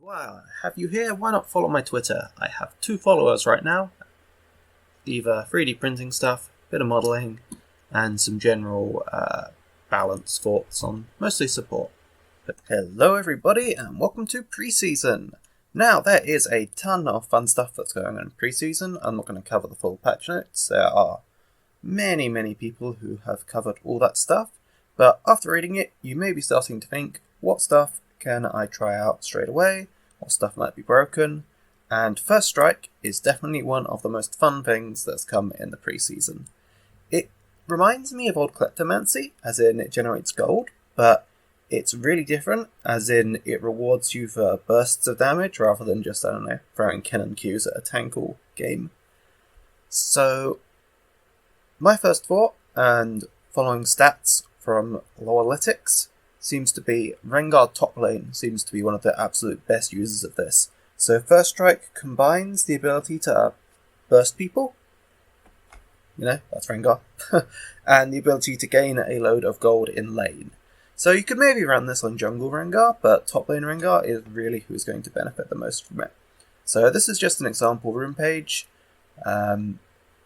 Wow, have you here? Why not follow my Twitter? I have 2 followers right now. Either 3D printing stuff, bit of modelling, and some general balance thoughts on mostly support. But hello everybody, and welcome to pre-season. Now, there is a ton of fun stuff that's going on in pre-season. I'm not going to cover the full patch notes. There are many people who have covered all that stuff, but after reading it, you may be starting to think, what stuff can I try out straight away? What stuff might be broken? And First Strike is definitely one of the most fun things that's come in the pre-season. It reminds me of old Kleptomancy, as in it generates gold, but it's really different, as in it rewards you for bursts of damage rather than just, I don't know, throwing cannon Qs at a tank all game. So, my first thought, and following stats from Lowalytics, seems to be Rengar Toplane seems to be one of the absolute best users of this. So First Strike combines the ability to burst people, you know, that's Rengar, and the ability to gain a load of gold in lane. So you could maybe run this on jungle Rengar, but top lane Rengar is really who's going to benefit the most from it. So this is just an example rune page.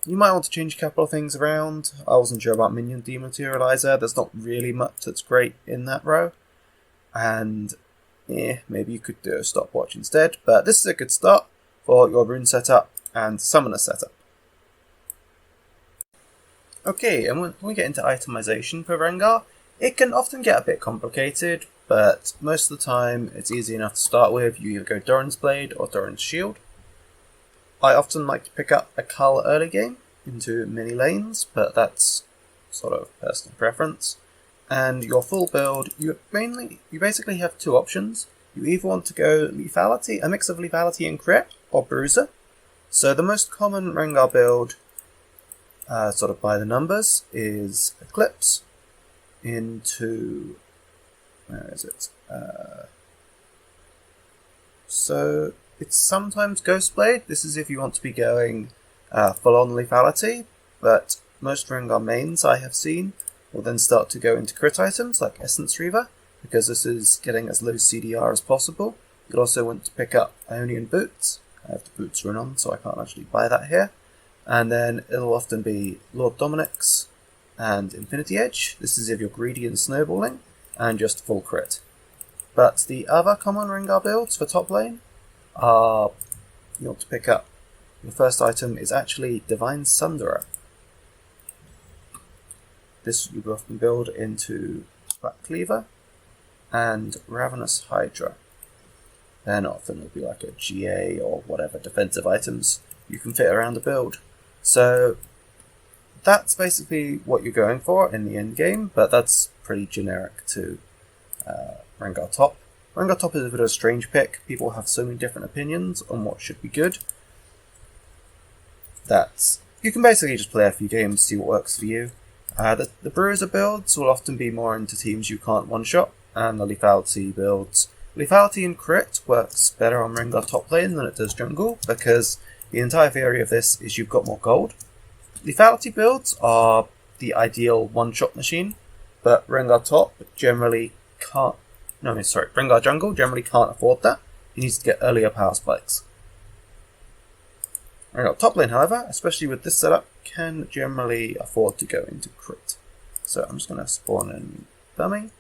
You might want to change a couple of things around. I wasn't sure about minion dematerializer. There's not really much that's great in that row. And maybe you could do a stopwatch instead. But this is a good start for your rune setup and summoner setup. Okay, and when we get into itemization for Rengar, it can often get a bit complicated, but most of the time it's easy enough to start with. You either go Doran's Blade or Doran's Shield. I often like to pick up a cull early game into mini lanes, but that's sort of personal preference. And your full build, you basically have 2 options. You either want to go lethality, a mix of lethality and crit, or bruiser. So the most common Rengar build, sort of by the numbers, is Eclipse into... where is it? So it's sometimes Ghostblade. This is if you want to be going full-on lethality, but most Rengar mains I have seen will then start to go into crit items like Essence Reaver, because this is getting as low CDR as possible. You'll also want to pick up Ionian Boots. I have the Boots run on, so I can't actually buy that here. And then it'll often be Lord Dominic's and Infinity Edge. This is if you're greedy and snowballing, and just full crit. But the other common Rengar builds for top lane are, you want to pick up, your first item is actually Divine Sunderer. This you often build into Black Cleaver and Ravenous Hydra. Then often it'll be like a GA or whatever defensive items you can fit around the build. So that's basically what you're going for in the end game, but that's pretty generic to Rengar Top. Rengar Top is a bit of a strange pick. People have so many different opinions on what should be good. You can basically just play a few games, see what works for you. The Bruiser builds will often be more into teams you can't one-shot, and the lethality builds. Lethality and crit works better on Rengar top lane than it does jungle, because the entire theory of this is you've got more gold. Lethality builds are the ideal one-shot machine, but Rengar top generally can't. Rengar jungle generally can't afford that. He needs to get earlier power spikes. Rengar top lane, however, especially with this setup, can generally afford to go into crit. So I'm just going to spawn in Thumbing,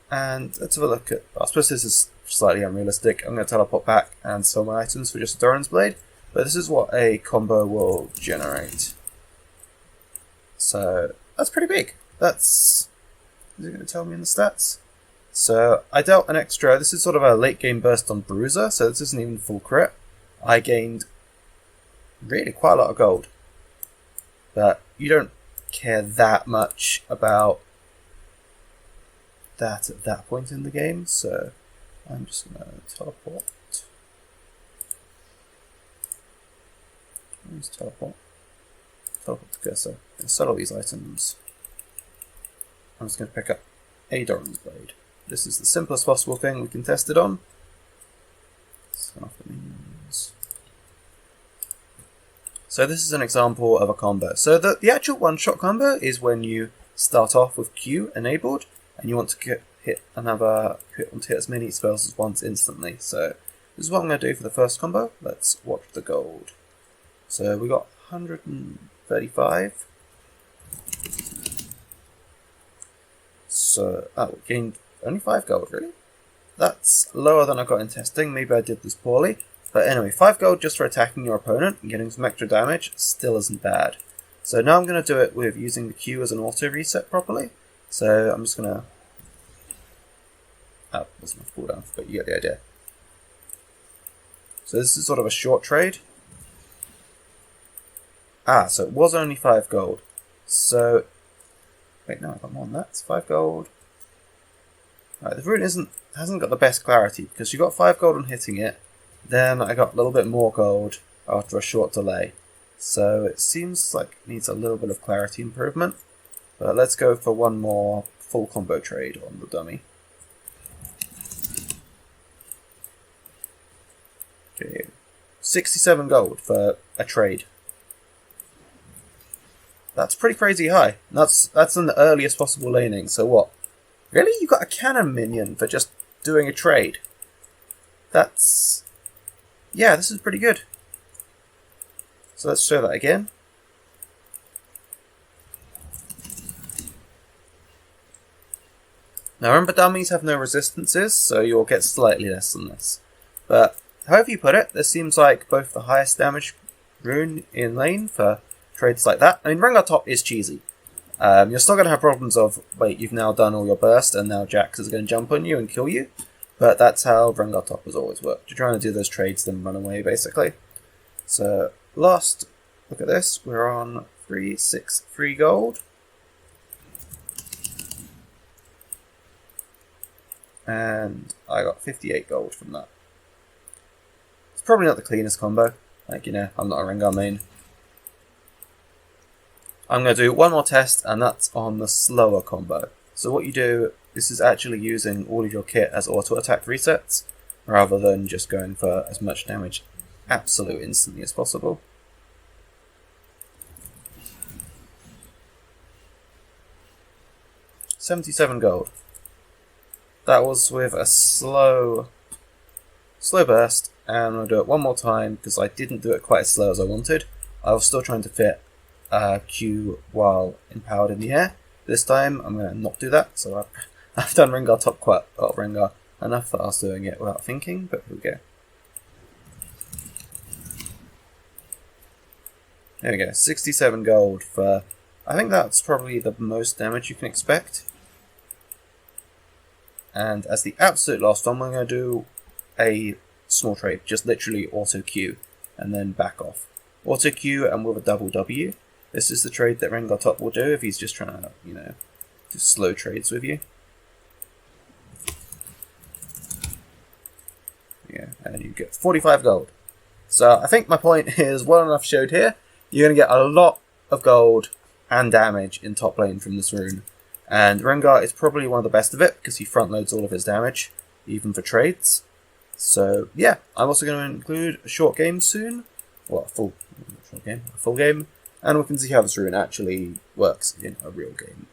and let's have a look at... I suppose this is slightly unrealistic. I'm going to teleport back and sell my items for just Doran's Blade, but this is what a combo will generate. So that's pretty big. Is it going to tell me in the stats? So I dealt an extra, this is sort of a late game burst on Bruiser, so this isn't even full crit. I gained really quite a lot of gold. But you don't care that much about that at that point in the game, so I'm just going to teleport. Where's teleport? Teleport to cursor. And sell all these items. I'm just going to pick up a Doran's Blade. This is the simplest possible thing we can test it on. So this is an example of a combo. So the actual one-shot combo is when you start off with Q enabled, and you want to hit as many spells as once instantly. So this is what I'm going to do for the first combo. Let's watch the gold. So we got 135. So, oh, we gained only 5 gold, really? That's lower than I got in testing. Maybe I did this poorly. But anyway, 5 gold just for attacking your opponent and getting some extra damage still isn't bad. So now I'm going to do it with using the Q as an auto reset properly. So I'm just going to... Oh, that's my cooldown, but you get the idea. So this is sort of a short trade. Ah, so it was only 5 gold. So... Wait, no, I got more than that. It's 5 gold. Right, the rune hasn't got the best clarity, because you got 5 gold on hitting it, then I got a little bit more gold after a short delay. So it seems like it needs a little bit of clarity improvement. But let's go for one more full combo trade on the dummy. Okay, 67 gold for a trade. That's pretty crazy high. That's in the earliest possible laning. So what? Really? You got a cannon minion for just doing a trade? That's... Yeah, this is pretty good. So let's show that again. Now remember, dummies have no resistances, so you'll get slightly less than this. But however you put it, this seems like both the highest damage rune in lane for trades like that. I mean, Rengar top is cheesy. You're still going to have problems of, wait, you've now done all your burst and now Jax is going to jump on you and kill you. But that's how Rengar top has always worked. You're trying to do those trades, then run away, basically. So, last look at this. We're on 363 gold. And I got 58 gold from that. It's probably not the cleanest combo. Like, you know, I'm not a Rengar main. I'm going to do one more test, and that's on the slower combo. So what you do, this is actually using all of your kit as auto attack resets, rather than just going for as much damage absolute instantly as possible. $77 gold. That was with a slow burst, and I'm going to do it one more time because I didn't do it quite as slow as I wanted. I was still trying to fit Q while empowered in the air. This time I'm going to not do that, so I've done Rengar top quite a lot of Rengar enough that I was doing it without thinking, but here we go. There we go, 67 gold for, I think that's probably the most damage you can expect. And as the absolute last one, I'm going to do a small trade, just literally auto Q and then back off. Auto Q and with a double W. This is the trade that Rengar top will do if he's just trying to, you know, do slow trades with you. Yeah, and you get 45 gold. So I think my point is well enough showed here. You're going to get a lot of gold and damage in top lane from this rune. And Rengar is probably one of the best of it because he front loads all of his damage, even for trades. So yeah, I'm also going to include a short game soon. Well, a full game. And we can see how this rune actually works in a real game.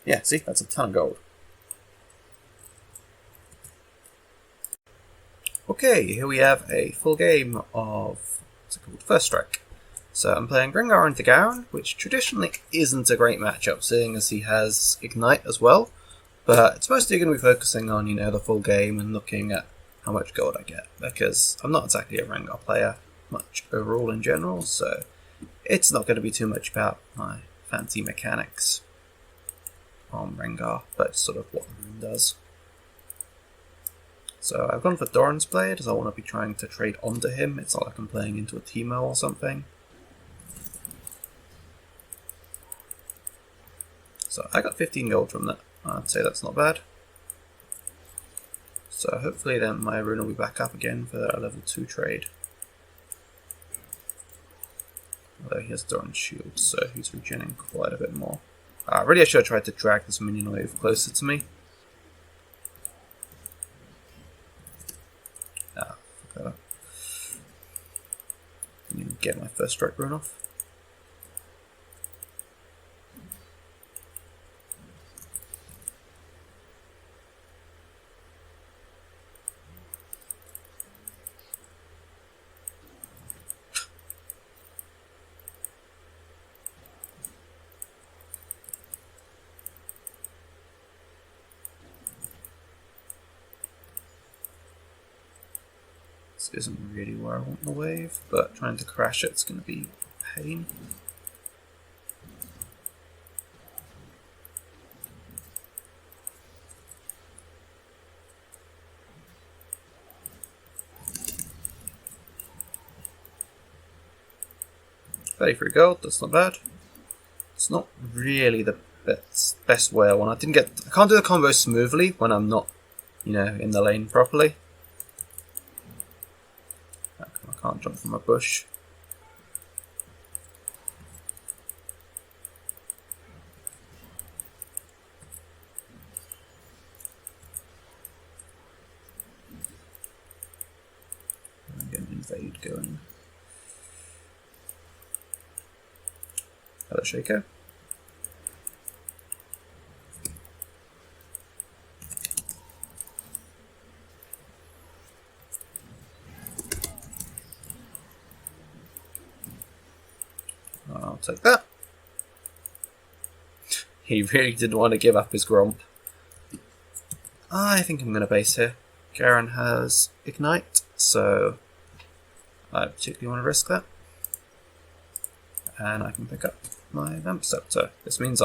Yeah, see, that's a ton of gold. Okay, here we have a full game of, what's it called, First Strike. So I'm playing Rengar into Garen, which traditionally isn't a great matchup, seeing as he has Ignite as well. But it's mostly going to be focusing on, you know, the full game and looking at how much gold I get, because I'm not exactly a Rengar player much overall in general, so it's not going to be too much about my fancy mechanics on Rengar, but sort of what the rune does. So I've gone for Doran's Blade, as I want to be trying to trade onto him. It's not like I'm playing into a Teemo or something. So I got 15 gold from that. I'd say that's not bad. So hopefully then my rune will be back up again for a level 2 trade. Although he has Doran's shield, so he's regenerating quite a bit more. Really I should have tried to drag this minion wave closer to me. Fuck that up. Didn't even get my first strike rune off. This isn't really where I want the wave, but trying to crash it's going to be a pain. $33 gold, that's not bad. It's not really the best way I want. I can't do the combo smoothly when I'm not, in the lane properly. I can't jump from a bush. I'm getting an invade going. Hello, Shaker. I'll take that. He really didn't want to give up his Gromp. I think I'm going to base here. Garen has Ignite, so I particularly want to risk that. And I can pick up my Vamp Scepter. This means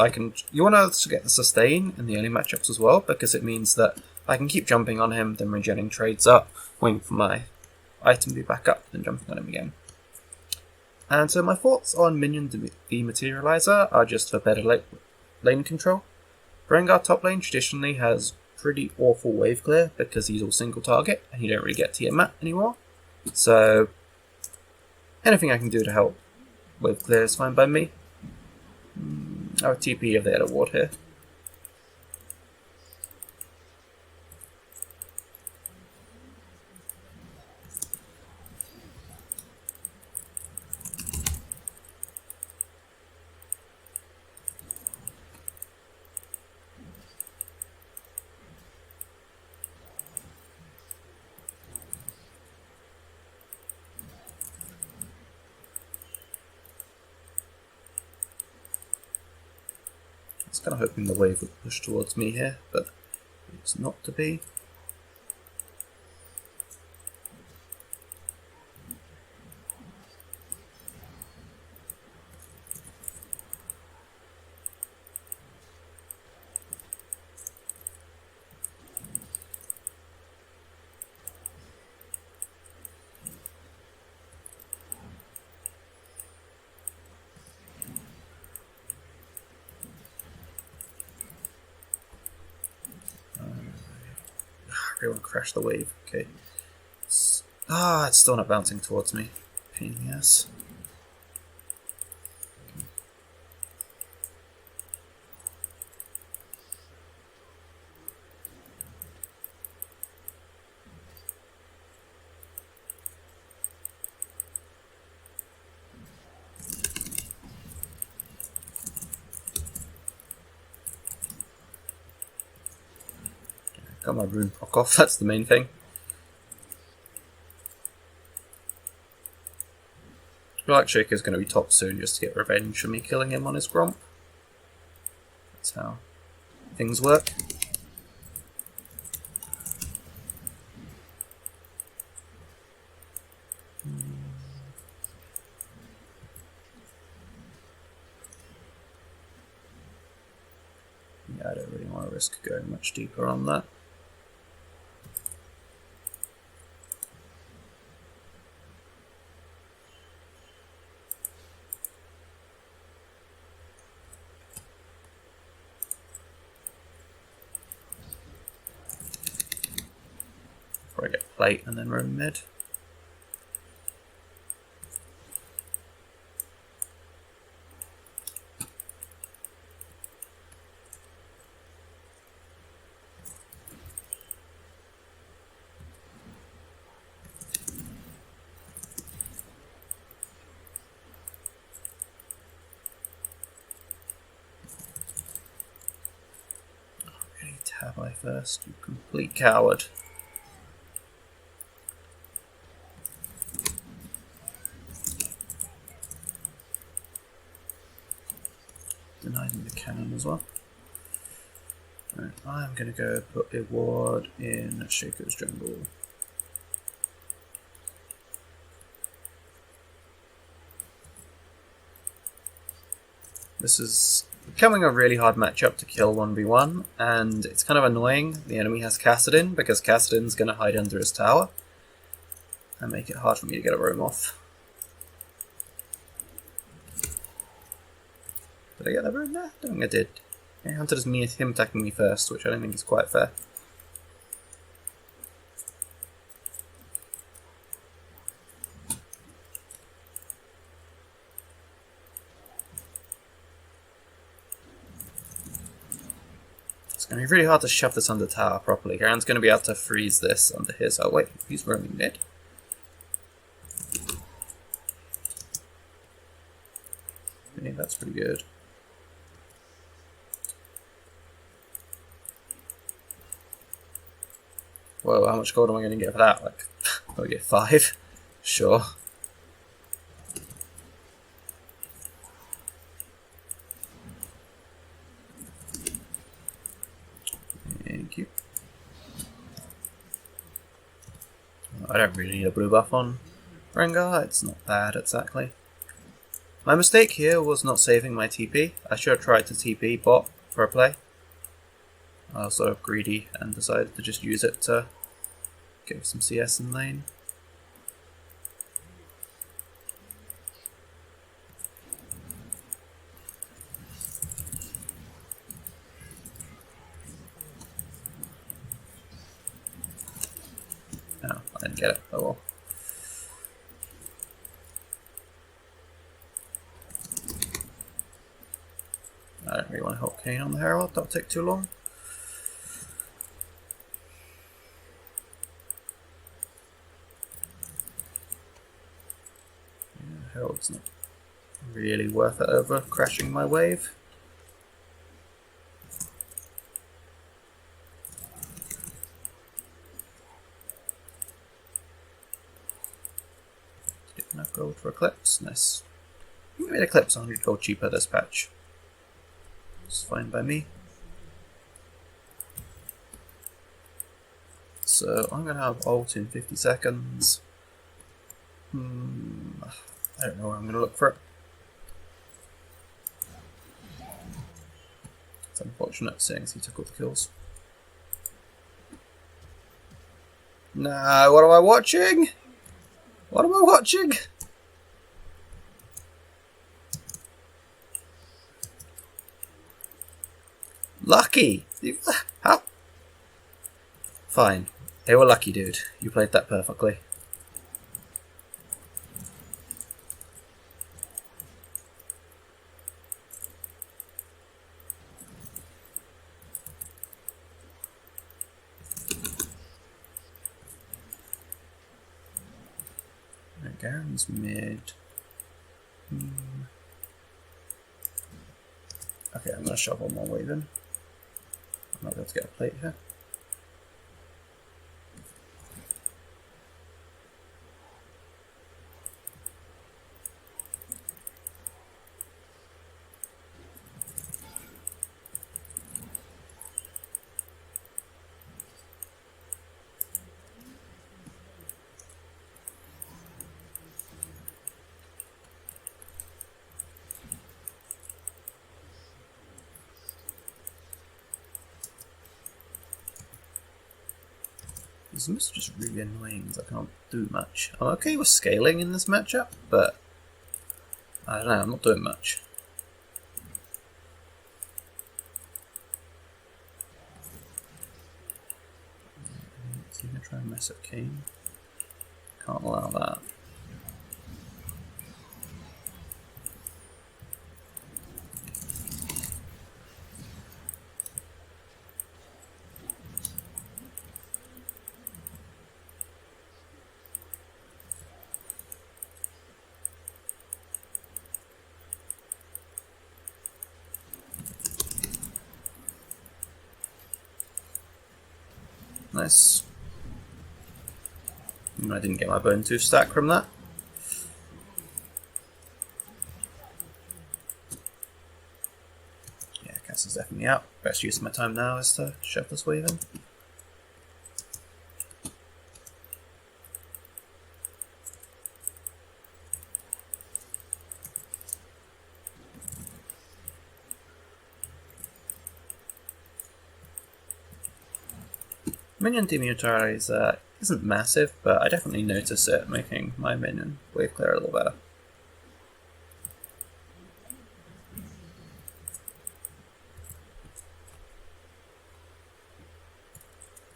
you want to get the sustain in the early matchups as well, because it means that I can keep jumping on him, then regenning trades up, waiting for my item to be back up, then jumping on him again. And so my thoughts on Minion Dematerializer are just for better lane control. Rengar top lane traditionally has pretty awful wave clear because he's all single target and you don't really get tier mat anymore. So anything I can do to help wave clear is fine by me. I would TP if they had a ward here. I was kind of hoping the wave would push towards me here, but it's not to be. I really want to crash the wave. Okay. It's still not bouncing towards me. Pain in the ass. Got my rune proc off, that's the main thing. Black Shaker's going to be top soon just to get revenge for me killing him on his Gromp. That's how things work. Yeah, I don't really want to risk going much deeper on that. Before I get plate and then roam mid. Tab I first, you complete coward. Denied me the cannon as well. Right, I'm going to go put a ward in Shaker's jungle. This is becoming a really hard matchup to kill 1v1, and it's kind of annoying. The enemy has Kassadin, because Kassadin's going to hide under his tower and make it hard for me to get a roam off. Did I get that room there? I don't think I did. I hunted as me as him attacking me first, which I don't think is quite fair. It's going to be really hard to shove this under tower properly. Garen's going to be able to freeze this under his... Oh wait, he's roaming mid. Yeah, that's pretty good. Whoa, how much gold am I going to get for that? Like, I'll get 5. Sure. Thank you. I don't really need a blue buff on Rengar. It's not bad, exactly. My mistake here was not saving my TP. I should have tried to TP bot for a play. I was sort of greedy and decided to just use it to give some CS in lane. No, I didn't get it. Oh well. I don't really want to help Kane on the Herald. That'll take too long. Herald's not really worth it over crashing my wave. Get enough gold for Eclipse, nice. I made Eclipse 100 gold cheaper this patch. It's fine by me. So I'm gonna have ult in 50 seconds. I don't know where I'm going to look for it. It's unfortunate seeing as he took all the kills. Nah, what am I watching? What am I watching? Lucky! How? Fine. They were lucky, dude. You played that perfectly. Garen's mid. Okay, I'm going to shove one more wave in. I might be able to get a plate here. This is just really annoying because I can't do much. I'm okay with scaling in this matchup, but I don't know, I'm not doing much. Is he going to try and mess up Kane? Can't allow that. Nice. I didn't get my bone tooth stack from that. Yeah, Cass is definitely out. Best use of my time now is to shove this wave in. Minion demutilizer isn't massive, but I definitely notice it making my minion wave clear a little better.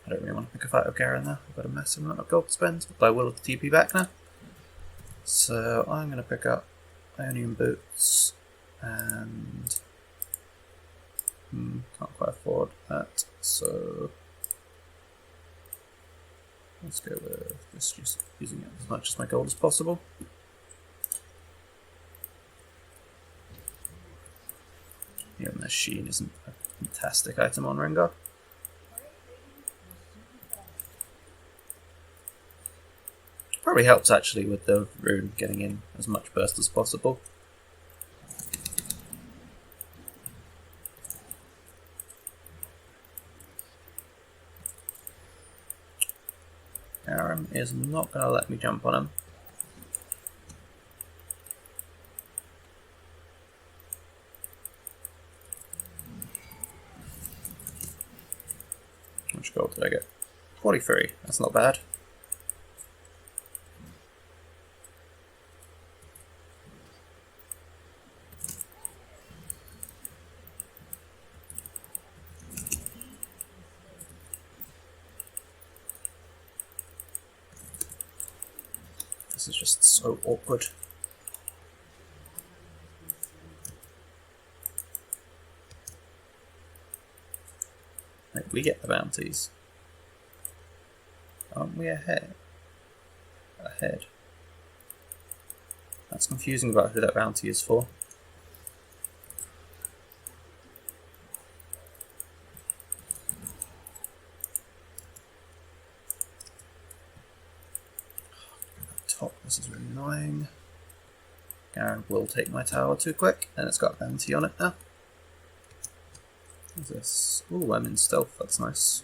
I don't really want to pick a fight with Garen there. I've got a massive amount of gold to spend, but I will have the TP back now. So I'm going to pick up Ionian Boots and can't quite afford that, so let's go with just using it as much as my gold as possible. Even the Sheen isn't a fantastic item on Rengar. Probably helps actually with the rune getting in as much burst as possible. Garen is not going to let me jump on him. How much gold did I get? 43, that's not bad. This is just so awkward. Wait, we get the bounties. Aren't we ahead? Ahead. That's confusing about who that bounty is for. Top, this is really annoying. Garen will take my tower too quick, and it's got a bounty on it now. What's this? Ooh, I'm in stealth, that's nice.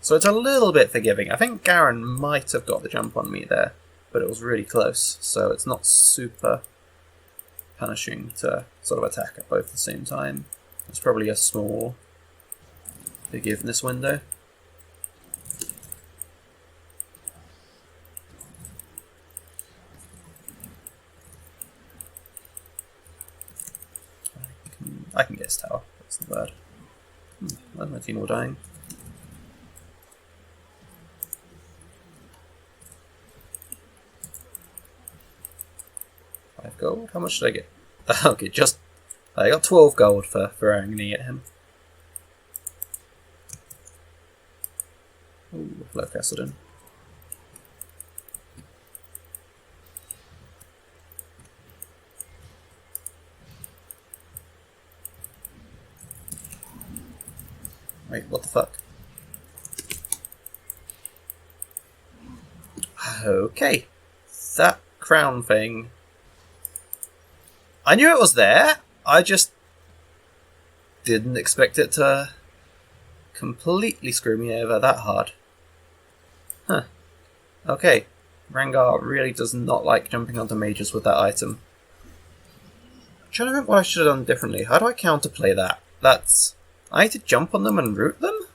So it's a little bit forgiving. I think Garen might have got the jump on me there, but it was really close, so it's not super punishing to sort of attack at both at the same time. It's probably a small forgiveness window. I can get his tower, that's not bad. Where's my team all dying? 5 gold? How much did I get? Okay, just... I got 12 gold for angling at him. Ooh, low Cassidon. Wait, what the fuck? Okay. That crown thing... I knew it was there, I just didn't expect it to completely screw me over that hard. Huh. Okay. Rengar really does not like jumping onto mages with that item. I'm trying to think what I should have done differently. How do I counterplay that? I need to jump on them and root them?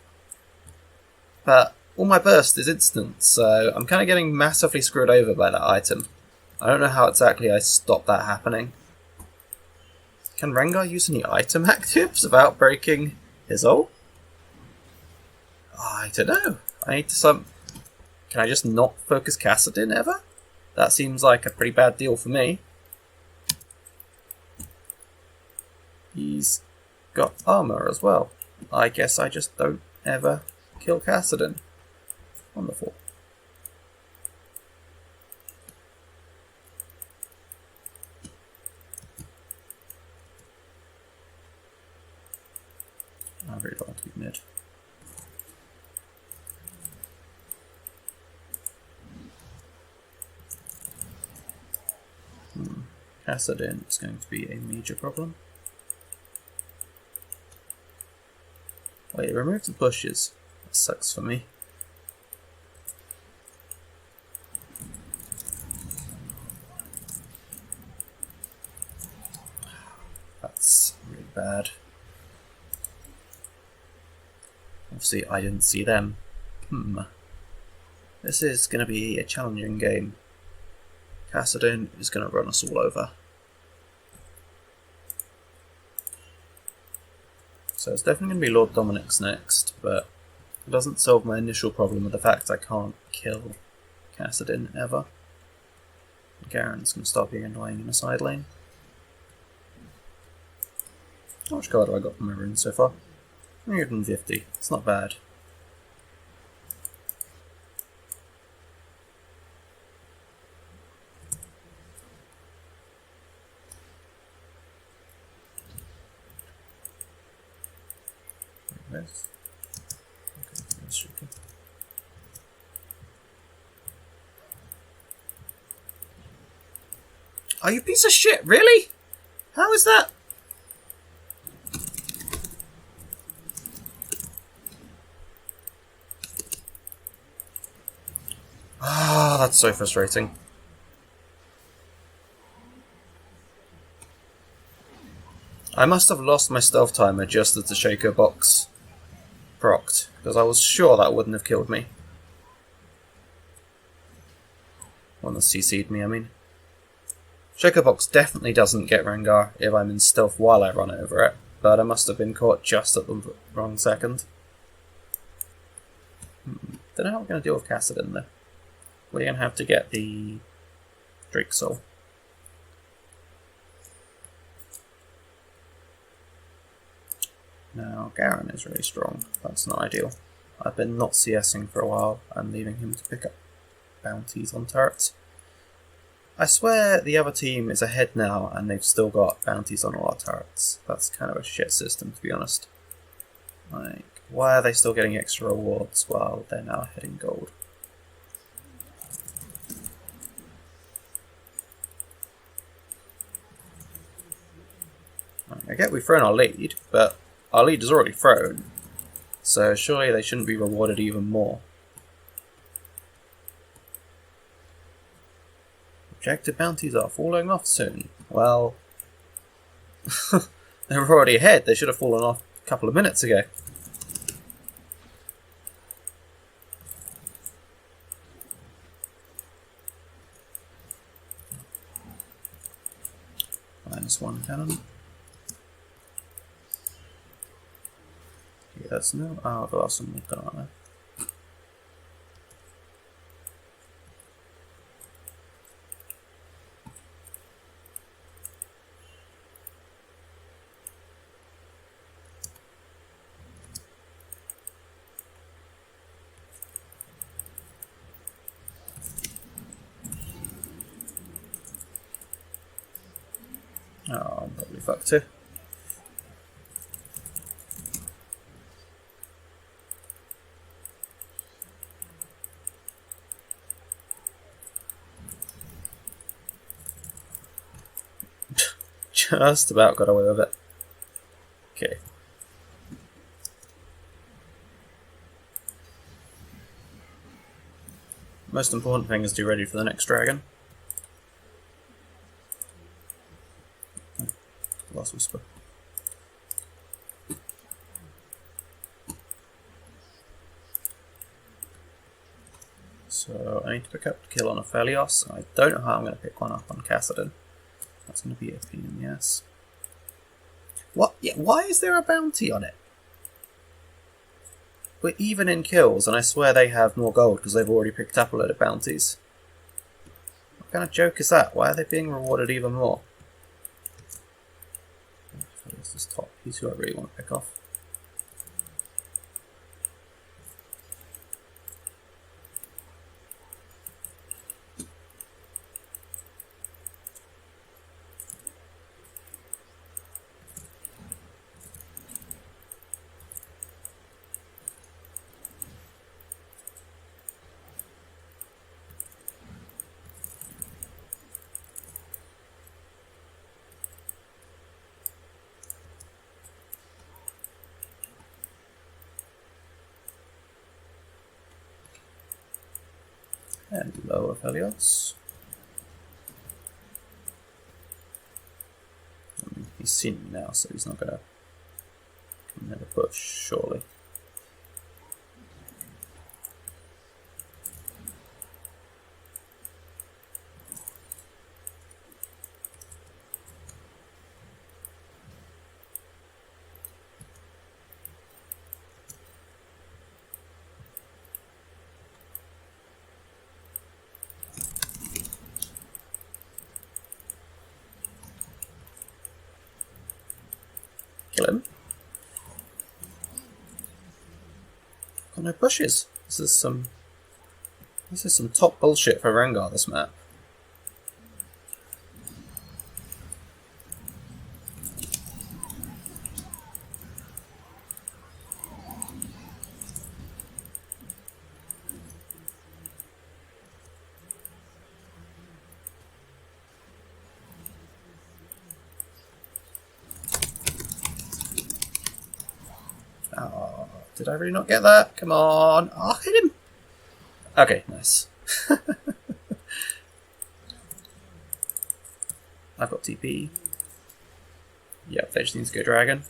But all my burst is instant, so I'm kind of getting massively screwed over by that item. I don't know how exactly I stop that happening. Can Rengar use any item actives without breaking his ult? I don't know. I need to Can I just not focus Cassidon ever? That seems like a pretty bad deal for me. He's got armor as well. I guess I just don't ever kill Cassidon. Wonderful. I really don't want to be mid. Cassidon is going to be a major problem. Wait, remove the bushes. That sucks for me. That's really bad. Obviously, I didn't see them. This is going to be a challenging game. Kassadin is going to run us all over. So it's definitely going to be Lord Dominic's next, but it doesn't solve my initial problem with the fact I can't kill Kassadin ever. Garen's going to start being annoying in a side lane. How much card have I got from my runes so far? 150. It's not bad. This. Okay, that's tricky. Oh, you piece of shit! Really? How is that? Ah, that's so frustrating. I must have lost my stealth timer just as the shaker box procced, because I was sure that wouldn't have killed me. One that CC'd me, I mean. Shaker box definitely doesn't get Rengar if I'm in stealth while I run over it, but I must have been caught just at the wrong second. Don't know how we're going to deal with Kassadin though. We're going to have to get the Drake Soul. Now, Garen is really strong. That's not ideal. I've been not CSing for a while and leaving him to pick up bounties on turrets. I swear the other team is ahead now and they've still got bounties on all our turrets. That's kind of a shit system, to be honest. Like, why are they still getting extra rewards while they're now ahead in gold? I get we've thrown our lead, but our lead is already thrown, so surely they shouldn't be rewarded even more. Objective bounties are falling off soon. Well, they were already ahead. They should have fallen off a couple of minutes ago. -1 cannon. Okay, that's no. Oh, I've got some gun on there. Oh, I'm probably fucked too. Just about got away with it. Okay. Most important thing is to be ready for the next dragon. Last whisper. So I need to pick up a kill on a Felios. I don't know how I'm going to pick one up on Kassadin. That's going to be a pain in the ass. What? Yeah, why is there a bounty on it? We're even in kills, and I swear they have more gold because they've already picked up a load of bounties. What kind of joke is that? Why are they being rewarded even more? Felios is top. He's who I really want to pick off. Hello, Aphelios. He's seen me now, so he's not going to come near the bush, surely. Kill him. Got no bushes. This is some top bullshit for Rengar, this map. Oh, did I really not get that? Come on. Oh, hit him. Okay, nice. I've got TP. Yep, they just need to go dragon.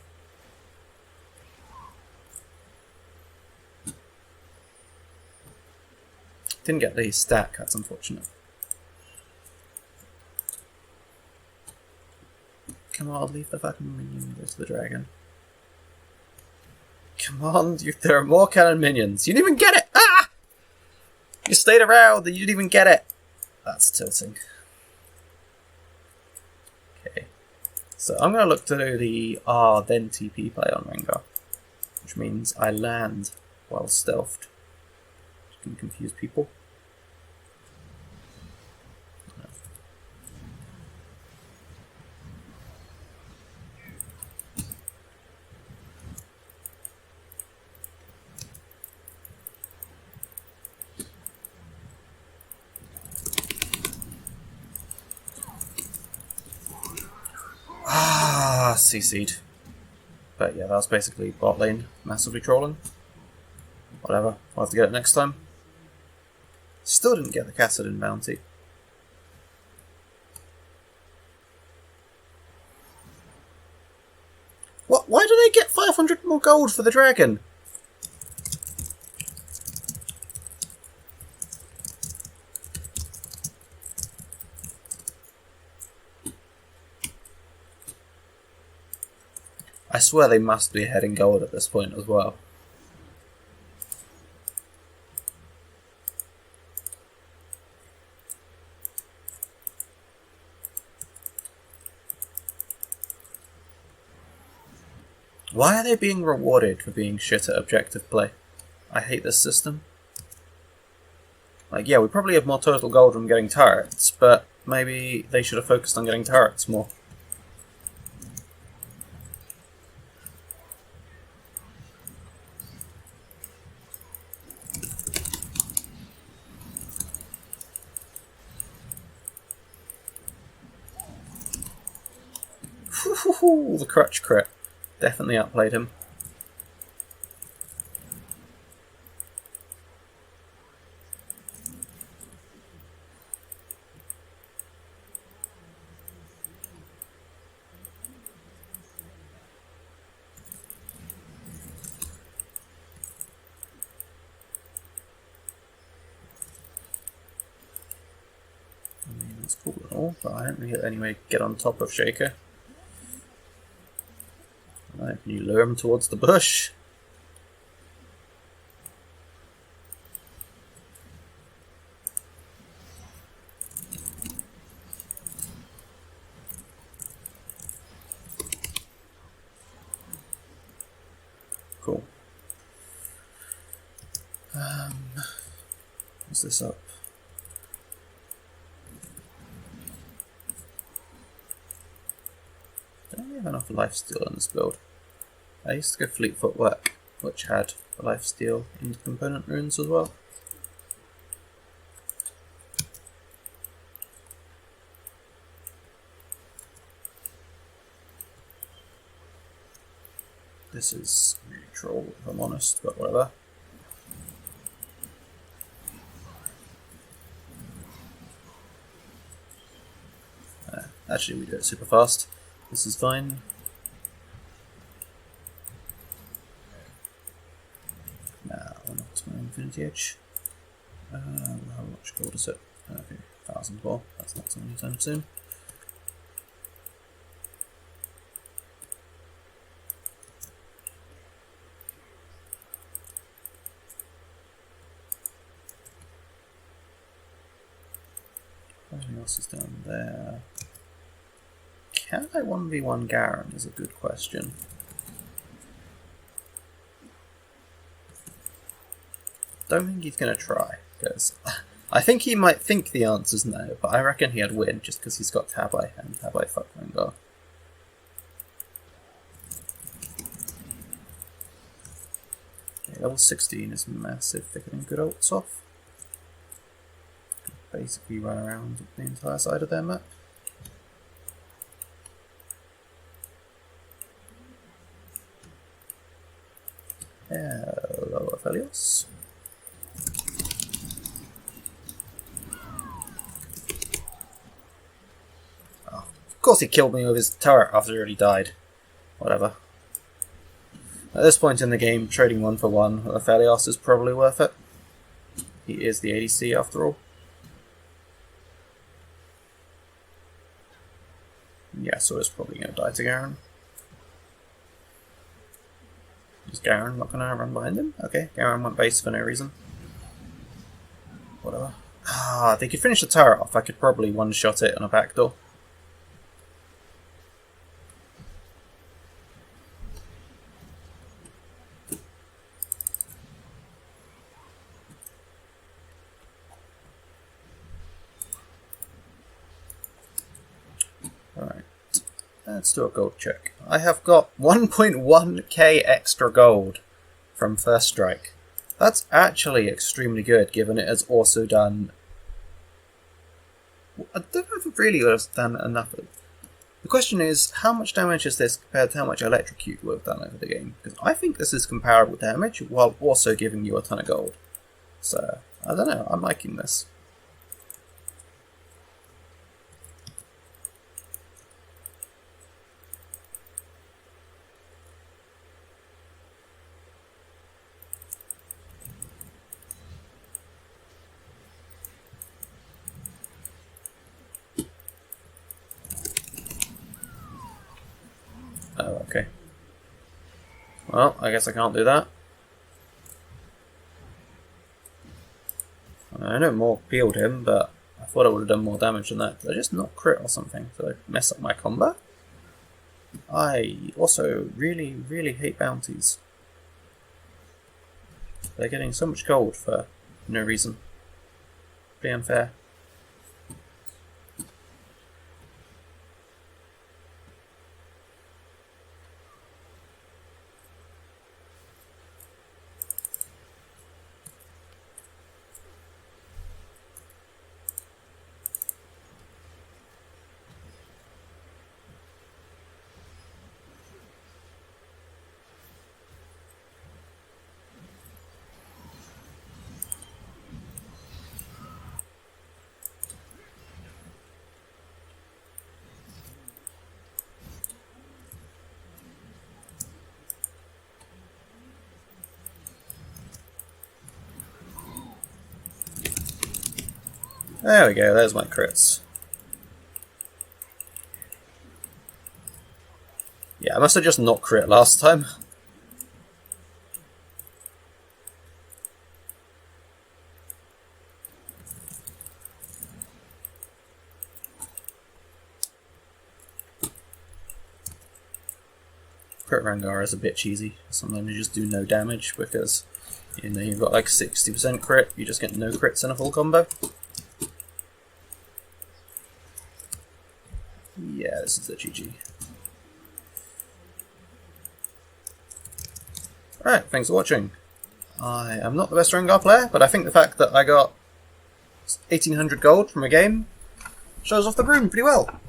Didn't get the stack, that's unfortunate. Come on, leave the fucking minion and go to the dragon. Come on, there are more cannon minions. You didn't even get it! Ah! You stayed around and you didn't even get it. That's tilting. Okay. So I'm going to look to do the R then TP play on Rengar. Which means I land while stealthed. Which can confuse people. CC'd. But yeah, that was basically bot lane massively trolling. Whatever, I'll have to get it next time. Still didn't get the Cassidin bounty. What? Why do they get 500 more gold for the dragon? I swear they must be ahead in gold at this point as well. Why are they being rewarded for being shit at objective play? I hate this system. Like, yeah, we probably have more total gold from getting turrets, but maybe they should have focused on getting turrets more. The crutch crit. Definitely outplayed him. I mean, that's cool and all, but I don't really anyway get on top of Shaker. Right, can you lure him towards the bush? Cool. What's this up? Don't have enough lifesteal in this build. I used to go Fleet Footwork, which had lifesteal in component runes as well. This is neutral, if I'm honest, but whatever. actually we do it super fast. This is fine. Now, what's my Infinity Edge? How much gold is it? Okay, 1,000 more. That's not something anytime soon. Anything else is down there? Can I 1v1 Garen is a good question. Don't think he's going to try, because I think he might think the answer's no, but I reckon he'd win just because he's got Tabai, and Tabai fuck Rengar. Okay, level 16 is massive for getting good ults off. Basically run around the entire side of their map. Hello, Aphelios. Oh, of course he killed me with his turret after he already died. Whatever. At this point in the game, trading 1 for 1 with Aphelios is probably worth it. He is the ADC after all. Yeah, so it's probably going to die to Garen. Is Garen not going to run behind him? Okay, Garen went base for no reason. Whatever. Ah, they could finish the turret off. I could probably one-shot it on a backdoor. Alright, let's do a gold check. I have got 1.1k extra gold from first strike. That's actually extremely good, given it has also done... I don't know if it really has done enough. The question is, how much damage is this compared to how much electrocute would have done over the game? Because I think this is comparable damage, while also giving you a ton of gold. So, I don't know, I'm liking this. Oh, okay. Well, I guess I can't do that. I know more peeled him, but I thought I would have done more damage than that. Did I just not crit or something? Did I mess up my combo? I also really, really hate bounties. They're getting so much gold for no reason. Pretty unfair. There we go, there's my crits. Yeah, I must have just not crit last time. Crit Rengar is a bit cheesy. Sometimes you just do no damage because, you know, you've got like 60% crit, you just get no crits in a full combo. Yeah, this is a GG. Alright, thanks for watching. I am not the best Rengar player, but I think the fact that I got 1800 gold from a game shows off the room pretty well.